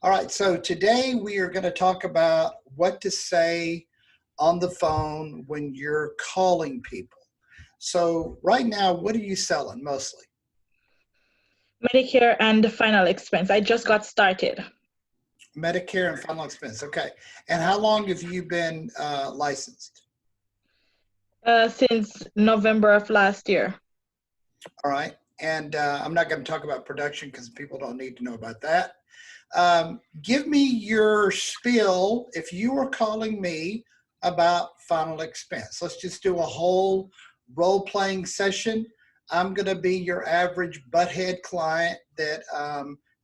All right, so today we are going to talk about what to say on the phone when you're calling people. So right now, what are you selling mostly? Medicare and the final expense. I just got started. Medicare and final expense. Okay. And how long have you been licensed? Since November of last year. All right. And I'm not going to talk about production because people don't need to know about that. Give me your spiel if you were calling me about final expense. Let's just do a whole role-playing session. I'm going to be your average butthead client that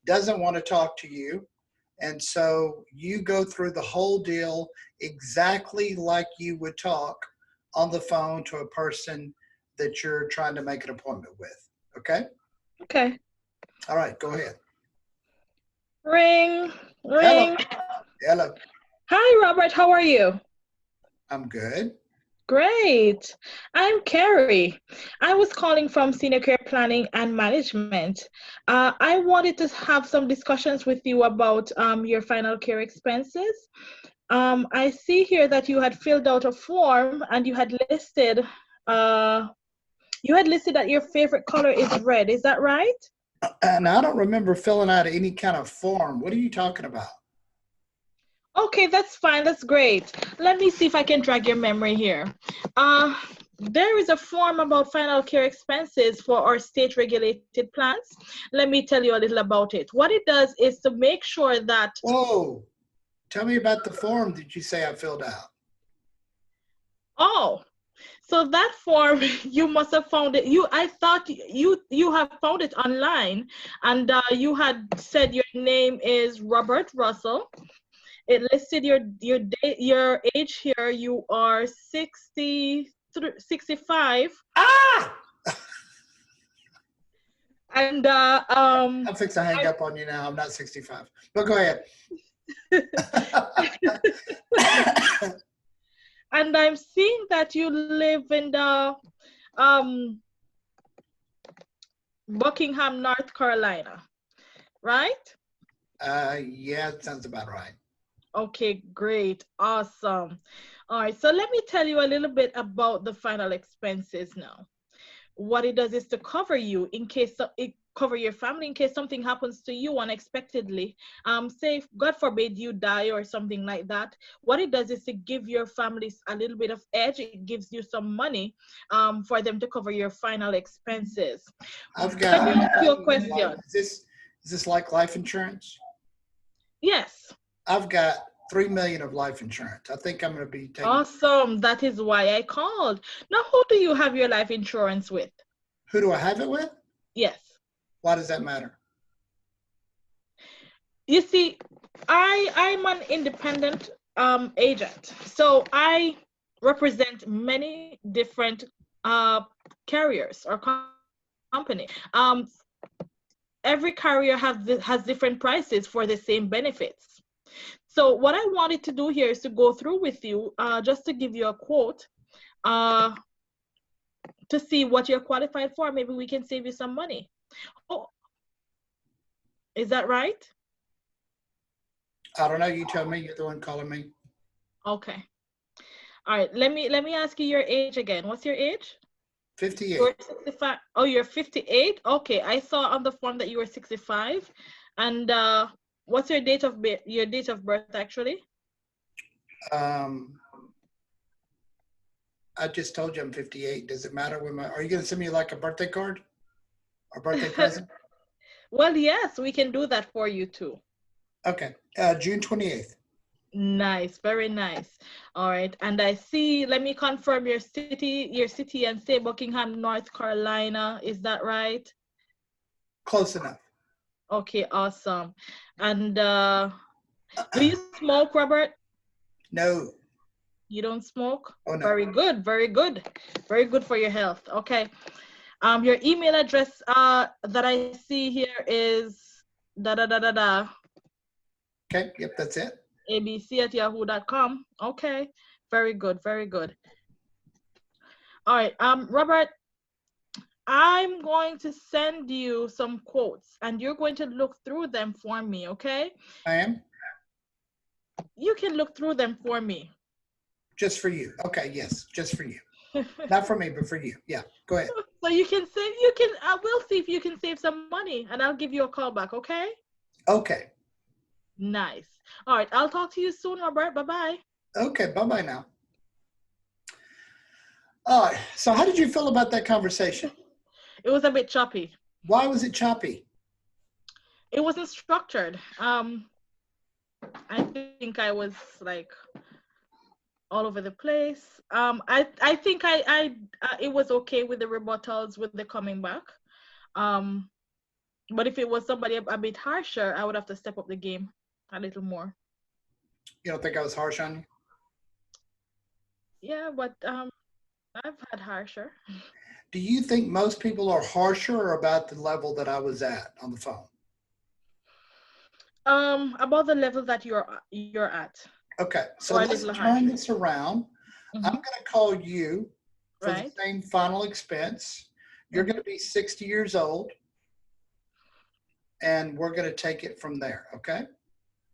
doesn't want to talk to you. And so you go through the whole deal exactly like you would talk on the phone to a person that you're trying to make an appointment with. Okay? Okay. All right, go ahead. Ring, Hello. ring. Hello. Hi, Robert. How are you? I'm good. Great. I'm Carrie. I was calling from Senior Care Planning and Management. I wanted to have some discussions with you about your final care expenses. I see here that you had filled out a form and you had listed that your favorite color is red. Is that right? And I don't remember filling out any kind of form. What are you talking about? Okay, that's fine. That's great. Let me see if I can drag your memory here. There is a form about final care expenses for our state-regulated plans. Let me tell you a little about it. What it does is to make sure that... Whoa. Tell me about the form that you say I filled out. Oh, so that form, you must have found it. I thought you have found it online, and you had said your name is Robert Russell. It listed your age here. You are 65. Ah! And I'm fixing to hang up on you now. I'm not 65. But go ahead. and I'm seeing that you live in the Buckingham, North Carolina, right? Yeah, it sounds about right. Okay, great. Awesome. All right, so let me tell you a little bit about the final expenses now. What it does is to cover you in case it cover your family in case something happens to you unexpectedly. Say, God forbid, you die or something like that. What it does is to give your families a little bit of edge. It gives you some money for them to cover your final expenses. Let me ask you a question. Is this like life insurance? Yes. I've got 3 million of life insurance. I think I'm going to be taking. Awesome. That is why I called. Now, who do you have your life insurance with? Who do I have it with? Yes. Why does that matter? You see, I'm an independent agent, so I represent many different carriers or company. Every carrier has different prices for the same benefits. So what I wanted to do here is to go through with you, just to give you a quote, to see what you're qualified for. Maybe we can save you some money. Oh, is that right? I don't know. You tell me. You're the one calling me. Okay. All right. Let me ask you your age again. What's your age? 58. You're 65. Oh, you're 58. Okay. I saw on the form that you were 65. And what's your date of birth actually? I just told you I'm 58. Does it matter when are you going to send me like a birthday card or birthday present? Well, yes, we can do that for you too. Okay. June 28th. Nice, very nice. All right. And I see, let me confirm your city and say Buckingham, North Carolina. Is that right? Close enough. Okay, awesome. And do you smoke, Robert? No. You don't smoke? Oh, no. Very good, very good. Very good for your health. Okay. Your email address that I see here is Okay, yep, that's it. abc@yahoo.com. Okay. Very good, very good. All right, Robert, I'm going to send you some quotes and you're going to look through them for me, okay? I am? You can look through them for me. Just for you. Okay, yes, just for you. Not for me, but for you. Yeah, go ahead. So I will see if you can save some money and I'll give you a call back, okay? Okay. Nice. All right, I'll talk to you soon, Robert. Bye-bye. Okay, bye-bye now. All right, so how did you feel about that conversation? It was a bit choppy. Why was it choppy? It wasn't structured. I think I was like all over the place. I think it was okay with the rebuttals, with the coming back. Um, but if it was somebody a bit harsher, I would have to step up the game a little more. You don't think I was harsh on you? Yeah, but I've had harsher. Do you think most people are harsher or about the level that I was at on the phone? About the level that you're at, Okay, so or a let's little turn harsher. this around. I'm Mm-hmm. going to call you for the Right. same final expense. You're going to be 60 years old, and we're going to take it from there, okay?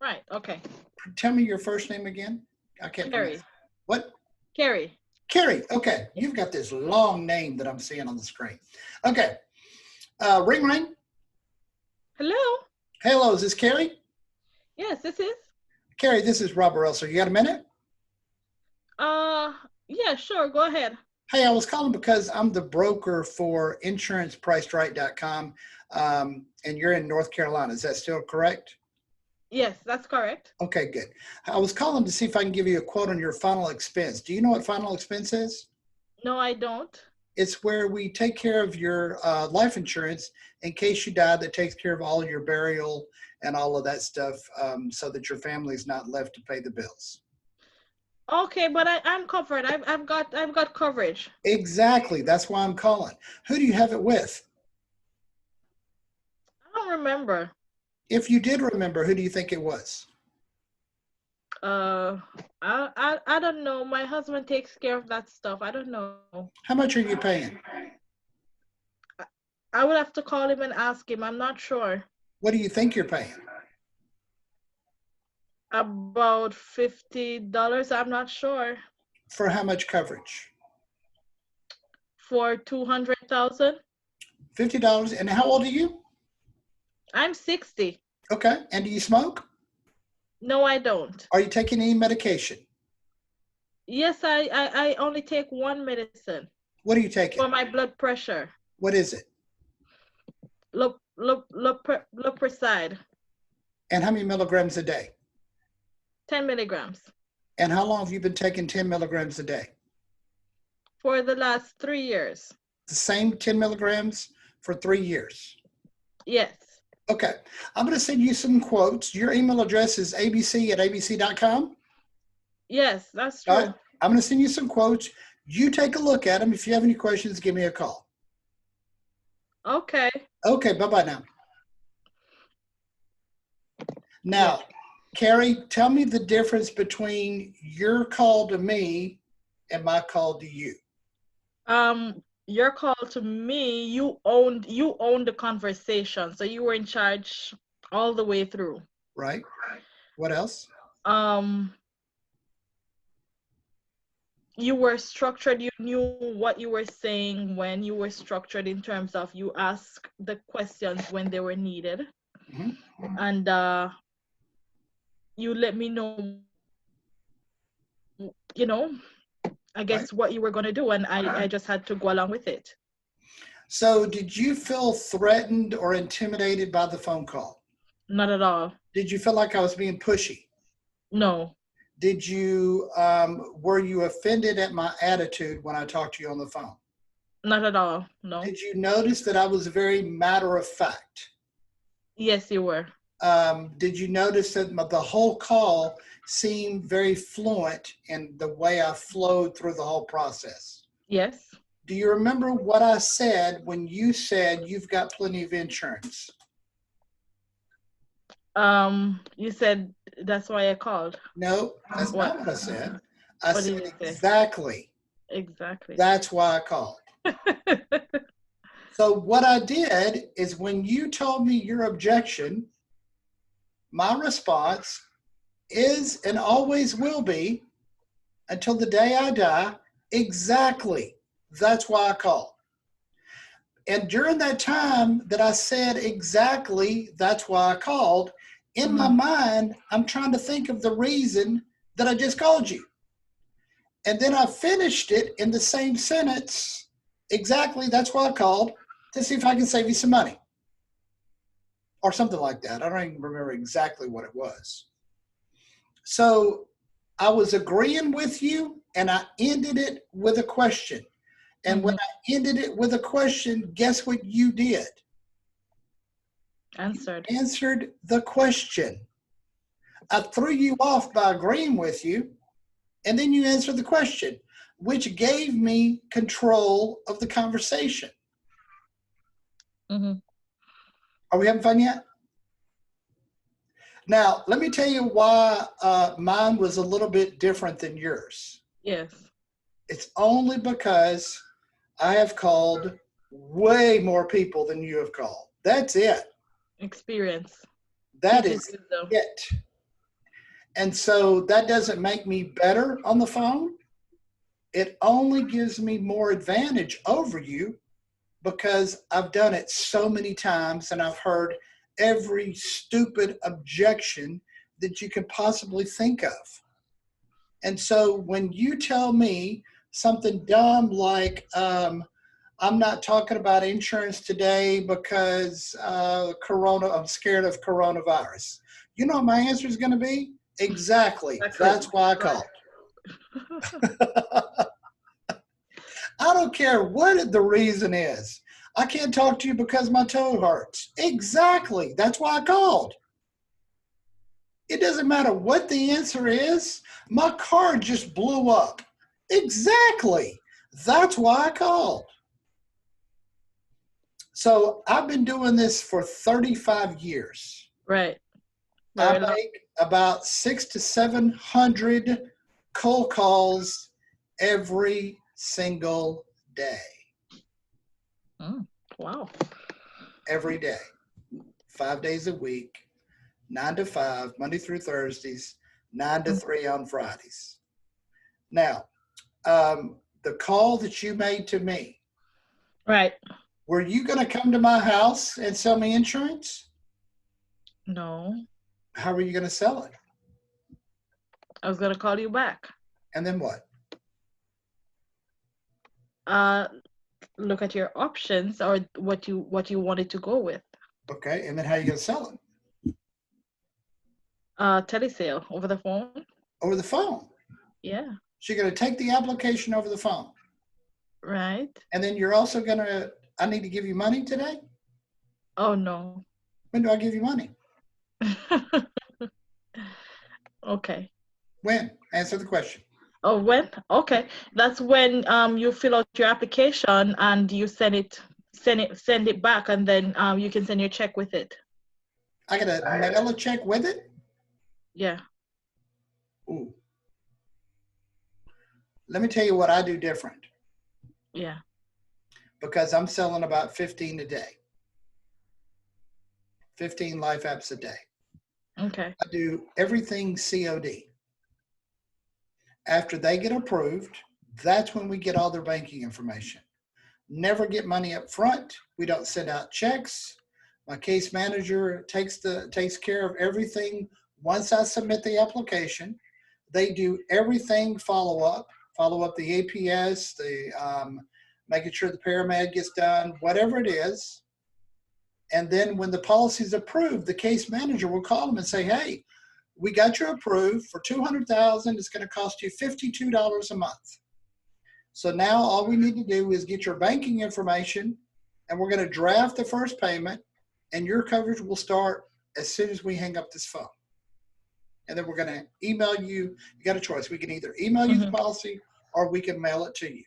Right. Okay. Tell me your first name again. I can't pronounce Carrie. it. What? Carrie. Carrie. Okay, you've got this long name that I'm seeing on the screen. Okay, ring ring. Hello. Hello, is this Carrie? Yes, this is. Carrie, this is Robert Russell. You got a minute? Yeah, sure. Go ahead. Hey, I was calling because I'm the broker for insurancepricedright.com, and you're in North Carolina. Is that still correct? Yes, that's correct. Okay, good. I was calling to see if I can give you a quote on your final expense. Do you know what final expense is? No, I don't. It's where we take care of your life insurance in case you die, that takes care of all of your burial and all of that stuff, so that your family's not left to pay the bills. Okay, but I'm covered. I've got coverage. Exactly. That's why I'm calling. Who do you have it with? I don't remember. If you did remember, who do you think it was? Uh, I don't know. My husband takes care of that stuff. I don't know. How much are you paying? I would have to call him and ask him. I'm not sure. What do you think you're paying? About $50. I'm not sure. For how much coverage? For 200,000. $50. And how old are you? I'm 60. Okay. And do you smoke? No, I don't. Are you taking any medication? Yes, I only take one medicine What are you taking? for my blood pressure. What is it? Lopricide. And how many milligrams a day? 10 milligrams. And how long have you been taking 10 milligrams a day? For the last 3 years. The same 10 milligrams for 3 years. Yes. Okay. I'm going to send you some quotes. Your email address is abc@abc.com. Yes, that's All true. right. I'm going to send you some quotes. You take a look at them. If you have any questions, give me a call. Okay. Okay. Bye-bye now. Now, Carrie, tell me the difference between your call to me and my call to you. Your call to me, you owned the conversation, so you were in charge all the way through. Right. What else? You were structured. You knew what you were saying when you were structured, in terms of you ask the questions when they were needed. Mm-hmm. And you let me know, I guess, what you were going to do, and I just had to go along with it. So did you feel threatened or intimidated by the phone call? Not at all. Did you feel like I was being pushy? No. Did you, were you offended at my attitude when I talked to you on the phone? Not at all. No. Did you notice that I was very matter of fact? Yes, you were. Did you notice that the whole call seemed very fluent in the way I flowed through the whole process? Yes. Do you remember what I said when you said you've got plenty of insurance? You said that's why I called. No, that's not what I said. I What said did you say? exactly. Exactly. That's why I called. So what I did is when you told me your objection, my response is and always will be until the day I die, exactly. That's why I called. And during that time that I said exactly, that's why I called, in my mind, I'm trying to think of the reason that I just called you. And then I finished it in the same sentence, exactly, that's why I called, to see if I can save you some money. Or something like that. I don't even remember exactly what it was. So I was agreeing with you, and I ended it with a question. And when I ended it with a question, guess what you did? Answered the question. I threw you off by agreeing with you, and then you answered the question, which gave me control of the conversation. Are we having fun yet? Now, let me tell you why mine was a little bit different than yours. Yes. It's only because I have called way more people than you have called. That's it. Experience. That is it. And so that doesn't make me better on the phone. It only gives me more advantage over you because I've done it so many times and I've heard every stupid objection that you could possibly think of. And so when you tell me something dumb like, I'm not talking about insurance today because I'm scared of coronavirus. You know what my answer is going to be? Exactly. That's why I called. I don't care what the reason is. I can't talk to you because my toe hurts. Exactly. That's why I called. It doesn't matter what the answer is. My car just blew up. Exactly. That's why I called. So I've been doing this for 35 years. Right. I make about 600 to 700 cold calls every single day. Wow. Every day. 5 days a week, 9 to 5, Monday through Thursdays, 9 to 3 on Fridays. Now, the call that you made to me. Right. Were you going to come to my house and sell me insurance? No. How were you going to sell it? I was going to call you back. And then what? Look at your options or what you wanted to go with. Okay, and then how are you going to sell it? Telesale over the phone. Over the phone? Yeah. So you're going to take the application over the phone. Right. And then you're also going to, I need to give you money today? Oh, no. When do I give you money? Okay. When? Answer the question. Oh, when? Okay. That's when you fill out your application and you send it back, and then you can send your check with it. I got to mail a check with it? Yeah. Ooh. Let me tell you what I do different. Yeah. Because I'm selling about 15 a day. 15 life apps a day. Okay. I do everything COD. After they get approved, that's when we get all their banking information. Never get money up front. We don't send out checks. My case manager takes care of everything. Once I submit the application, they do everything follow up the APS, making sure the paramed gets done, whatever it is. And then when the policy is approved, the case manager will call them and say, hey, we got you approved for $200,000. It's going to cost you $52 a month. So now all we need to do is get your banking information, and we're going to draft the first payment, and your coverage will start as soon as we hang up this phone. And then we're going to email you. You got a choice. We can either email you the policy or we can mail it to you.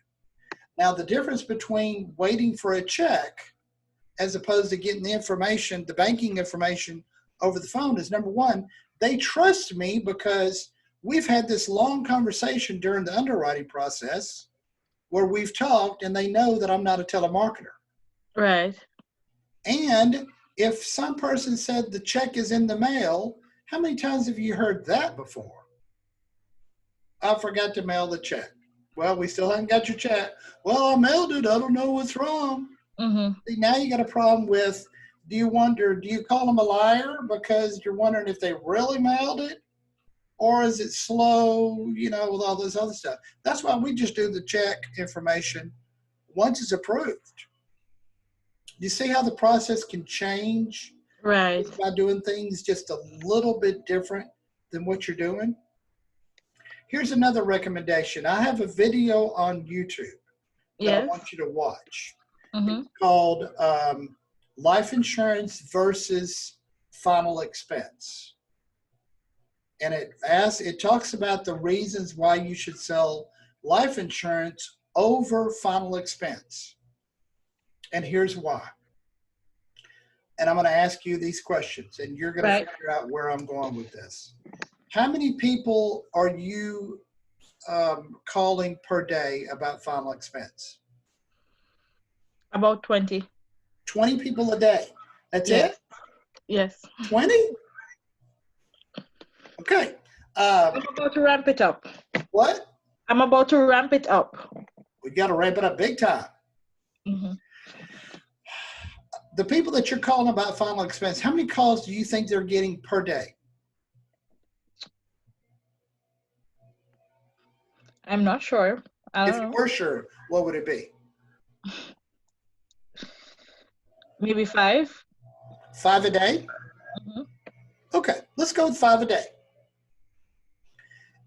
Now, the difference between waiting for a check as opposed to getting the information, the banking information over the phone is, number one, they trust me because we've had this long conversation during the underwriting process where we've talked and they know that I'm not a telemarketer. Right. And if some person said the check is in the mail, how many times have you heard that before? I forgot to mail the check. Well, we still haven't got your check. Well, I mailed it. I don't know what's wrong. Mm-hmm. See, now you got a problem with, do you call them a liar because you're wondering if they really mailed it? Or is it slow, with all this other stuff? That's why we just do the check information once it's approved. You see how the process can change Right. by doing things just a little bit different than what you're doing? Here's another recommendation. I have a video on YouTube that I Yes. want you to watch. Mm-hmm. It's called Life Insurance versus Final Expense. And it talks about the reasons why you should sell life insurance over final expense. And here's why. And I'm going to ask you these questions, and you're going to figure out where I'm going with this. How many people are you calling per day about final expense? About 20. 20 people a day. That's Yes. it? Yes. 20? Okay. I'm about to ramp it up. What? I'm about to ramp it up. We got to ramp it up big time. Mm-hmm. The people that you're calling about final expense, how many calls do you think they're getting per day? I'm not sure. I If don't you know. were sure, what would it be? Maybe 5. 5 a day? Mm-hmm. Okay, let's go with 5 a day.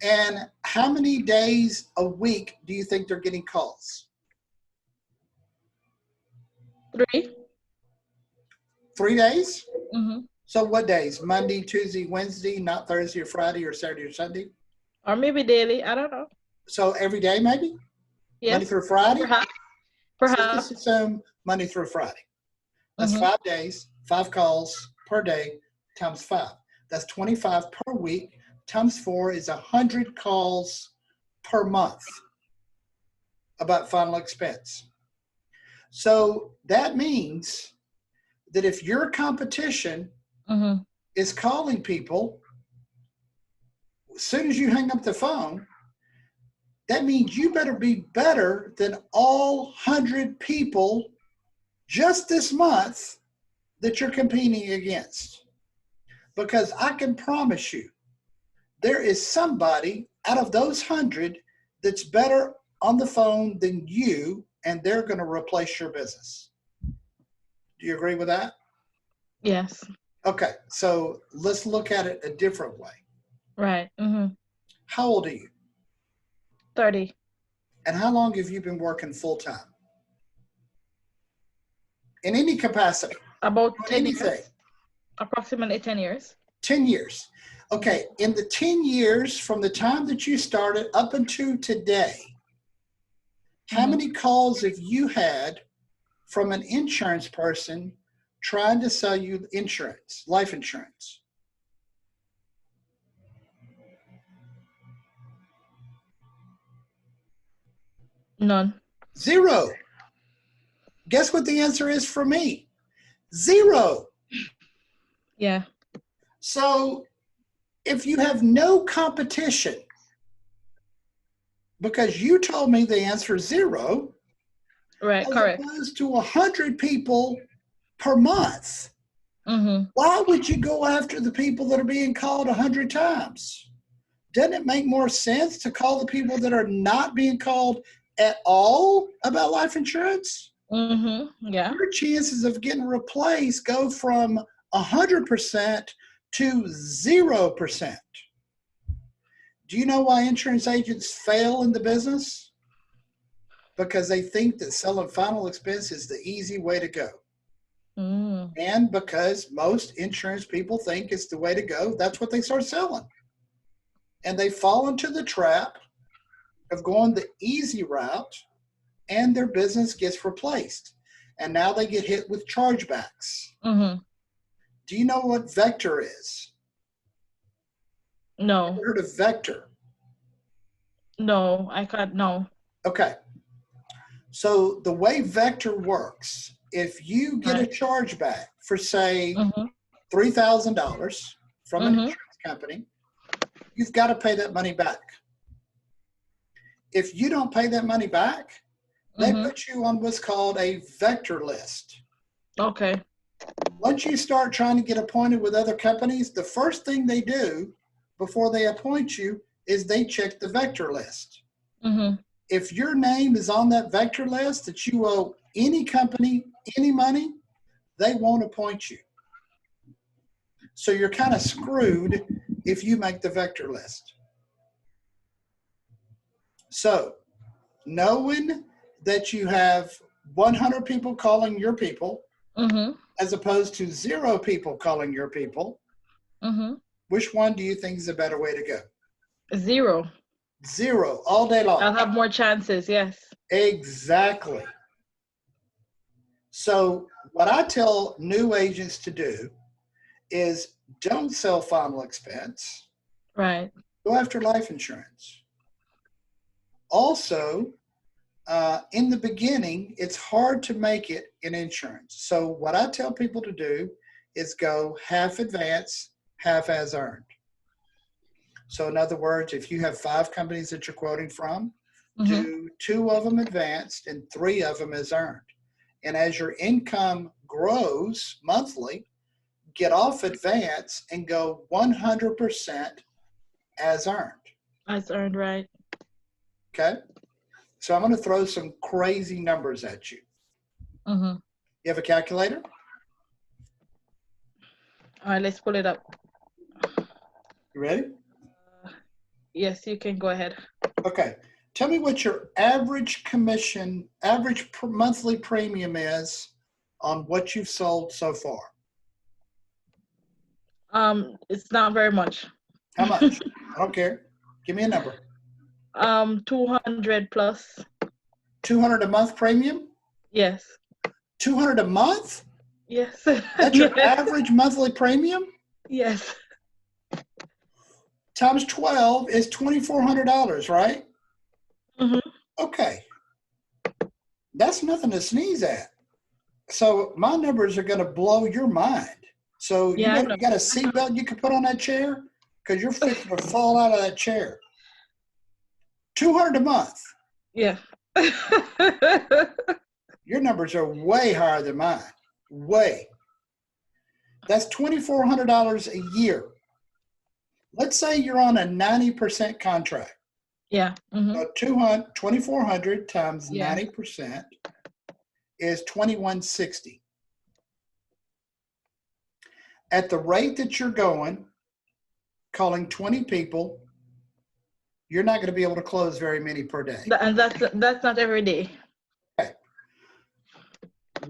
And how many days a week do you think they're getting calls? 3. 3 days? Mm-hmm. So what days? Monday, Tuesday, Wednesday, not Thursday or Friday or Saturday or Sunday? Or maybe daily. I don't know. So every day maybe? Yes. Monday through Friday? Perhaps. So let's assume Monday through Friday. That's 5 days, 5 calls per day times 5. That's 25 per week times 4 is 100 calls per month about final expense. So that means that if your competition is calling people, as soon as you hang up the phone, that means you better be better than all 100 people just this month that you're competing against. Because I can promise you, there is somebody out of those 100 that's better on the phone than you, and they're going to replace your business. Do you agree with that? Yes. Okay, so let's look at it a different way. Right. Mm-hmm. How old are you? 30. And how long have you been working full-time? In any capacity? About 10 anything? years. Approximately 10 years. 10 years. Okay, in the 10 years from the time that you started up until today, how many calls have you had from an insurance person trying to sell you insurance, life insurance? None. 0. Guess what the answer is for me? 0. Yeah. So if you have no competition, because you told me the answer is 0, right, as correct, opposed to 100 people per month, why would you go after the people that are being called 100 times? Doesn't it make more sense to call the people that are not being called at all about life insurance? Yeah. Your chances of getting replaced go from 100% to 0%. Do you know why insurance agents fail in the business? Because they think that selling final expense is the easy way to go. And because most insurance people think it's the way to go, that's what they start selling. And they fall into the trap of going the easy route, and their business gets replaced. And now they get hit with chargebacks. Do you know what Vector is? No. Ever heard of Vector? No, I can't. No. Okay. So the way Vector works if you get a Right. chargeback for, say, Mm-hmm. $3,000 from an Mm-hmm. insurance company, you've got to pay that money back. If you don't pay that money back, they Mm-hmm. put you on what's called a vector list. Okay. Once you start trying to get appointed with other companies, the first thing they do before they appoint you is they check the vector list. Mm-hmm. If your name is on that vector list that you owe any company any money, they won't appoint you. So you're kind of screwed if you make the vector list. So knowing that you have 100 people calling your people Mm-hmm. as opposed to 0 people calling your people, Mm-hmm. which one do you think is a better way to go? 0. 0 all day long. I'll have more chances. Yes. Exactly. So what I tell new agents to do is don't sell final expense. Right. Go after life insurance. Also, in the beginning, it's hard to make it in insurance. So what I tell people to do is go half advance, half as earned. So in other words, if you have 5 companies that you're quoting from, Mm-hmm. do 2 of them advanced and 3 of them as earned. And as your income grows monthly, get off advance and go 100% as earned. As earned. Right. Okay? So I'm going to throw some crazy numbers at you. Mm-hmm. You have a calculator? All right. Let's pull it up. You ready? Yes, you can go ahead. Okay. Tell me what your average commission, average monthly premium is on what you've sold so far. It's not very much. How much? I don't care. Give me a number. 200 plus. 200 a month premium? Yes. 200 a month? Yes. That's your average monthly premium? Yes. Times 12 is $2,400, right? Mm-hmm. Okay. That's nothing to sneeze at. So my numbers are going to blow your mind. So Yeah, you got a seatbelt you can put on that chair? Because you're fixing to fall out of that chair. 200 a month. Yeah. Your numbers are way higher than mine. Way. That's $2,400 a year. Let's say you're on a 90% contract. Yeah. Mm-hmm. So 2,400 times 90% is $2,160. At the rate that you're going, calling 20 people, you're not going to be able to close very many per day. And that's not every day. Okay.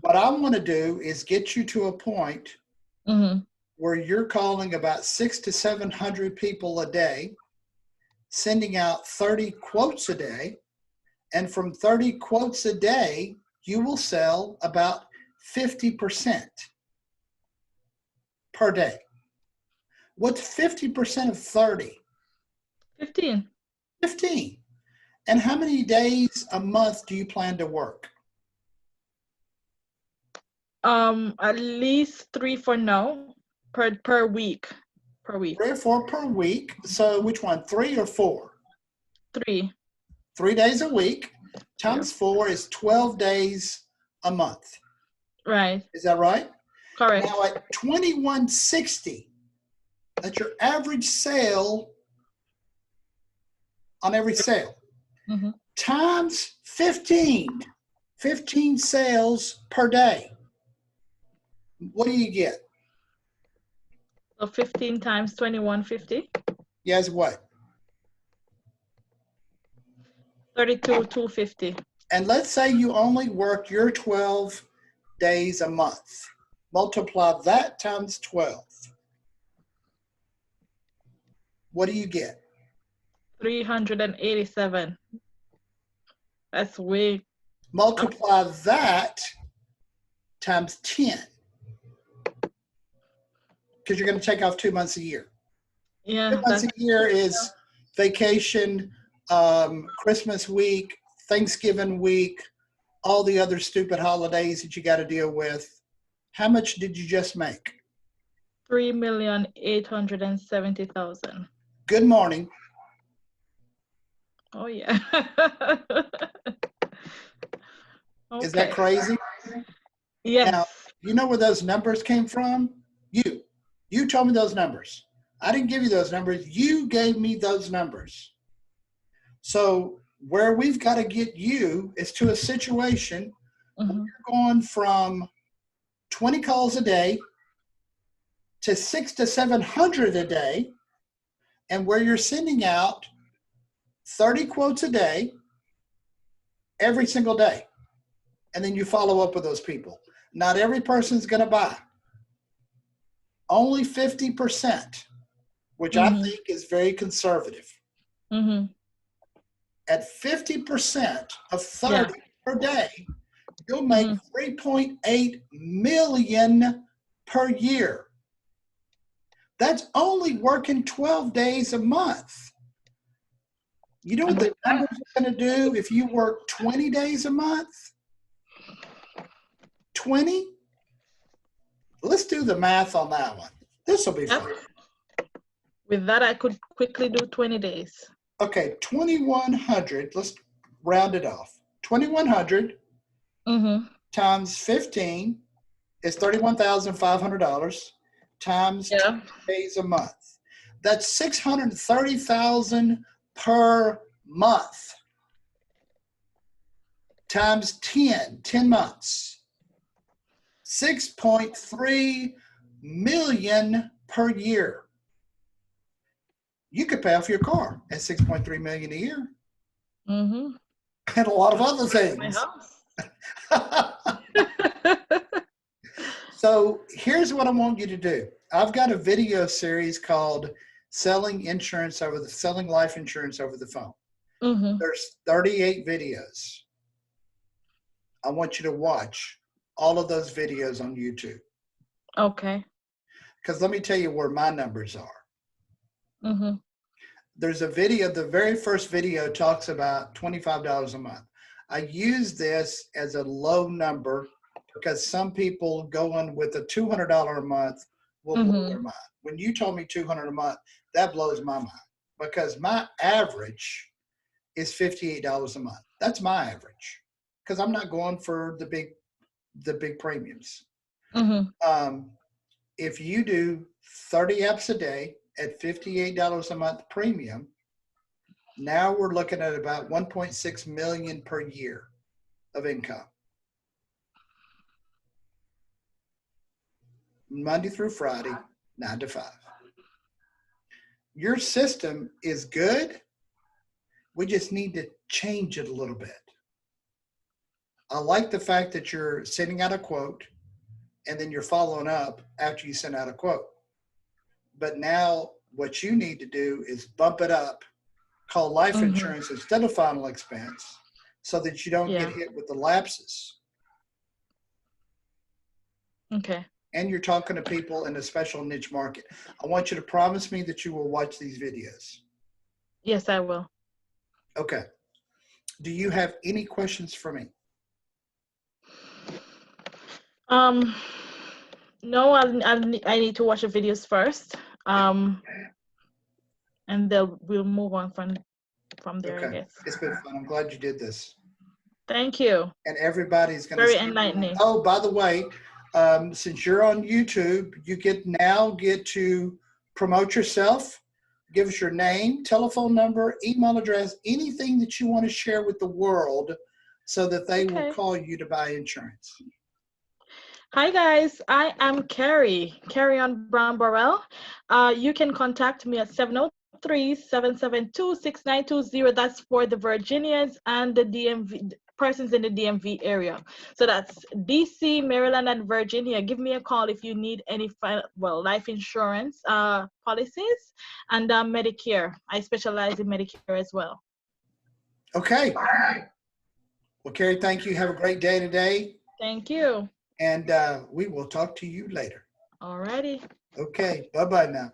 What I want to do is get you to a point Mm-hmm. where you're calling about 600 to 700 people a day, sending out 30 quotes a day, and from 30 quotes a day, you will sell about 50% per day. What's 50% of 30? 15. 15. And how many days a month do you plan to work? At least 3 for now. Per week. Per week. 3 or 4 per week. So which one, 3 or 4? 3. 3 days a week times 4 is 12 days a month. Right. Is that right? Correct. Now at $2,160, that's your average sale on every sale. Mm-hmm. Times 15 sales per day. What do you get? So 15 times 2150. Yes, what? 32,250. And let's say you only work your 12 days a month. Multiply that times 12. What do you get? 387. That's way. Multiply that times 10. Because you're going to take off 2 months a year. Yeah. 2 months a year is vacation, Christmas week, Thanksgiving week, all the other stupid holidays that you got to deal with, how much did you just make? 3,870,000. Good morning. Oh yeah. Is that Okay. crazy? Yes. Now, you know where those numbers came from? You told me those numbers. I didn't give you those numbers. You gave me those numbers. So where we've got to get you is to a situation where you're going from 20 calls a day to 600 to 700 a day, and where you're sending out 30 quotes a day every single day. And then you follow up with those people. Not every person's going to buy. Only 50%, which I think is very conservative. At 50% of 30 per day, you'll make 3.8 million per year. That's only working 12 days a month. You know what the numbers are going to do if you work 20 days a month? 20? Let's do the math on that one. This will be fun. With that, I could quickly do 20 days. Okay, 2,100. Let's round it off. 2,100 times 15 is $31,500 times 2 days a month. That's 630,000 per month times 10 months. 6.3 million per year. You could pay off your car at 6.3 million a year. And a lot of other things. My house. So here's what I want you to do. I've got a video series called Selling Life Insurance Over the Phone. There's 38 videos. I want you to watch all of those videos on YouTube. Okay. Because let me tell you where my numbers are. There's a video, the very first video talks about $25 a month. I use this as a low number because some people going with a $200 a month will blow their mind. When you told me $200 a month, that blows my mind because my average is $58 a month. That's my average because I'm not going for the big premiums. If you do 30 apps a day at $58 a month premium, now we're looking at about 1.6 million per year of income. Monday through Friday, 9 to 5. Your system is good. We just need to change it a little bit. I like the fact that you're sending out a quote and then you're following up after you send out a quote. But now what you need to do is bump it up, call life insurance instead of final expense so that you don't get hit with the lapses. Okay. And you're talking to people in a special niche market. I want you to promise me that you will watch these videos. Yes, I will. Okay. Do you have any questions for me? No, I need to watch the videos first. And we'll move on from there, I guess. It's been fun. I'm glad you did this. Thank you. And everybody's going to very enlightening. Oh, by the way, since you're on YouTube, you now get to promote yourself. Give us your name, telephone number, email address, anything that you want to share with the world so that they will call you to buy insurance. Hi guys, I am Carrie on Brown Burrell. You can contact me at 703-772-6920. That's for the Virginians and the DMV persons in the DMV area. So that's DC, Maryland, and Virginia. Give me a call if you need any life insurance policies and Medicare. I specialize in Medicare as well. Okay. Well, Carrie, thank you. Have a great day today. Thank you. And we will talk to you later. All righty. Okay. Bye-bye now.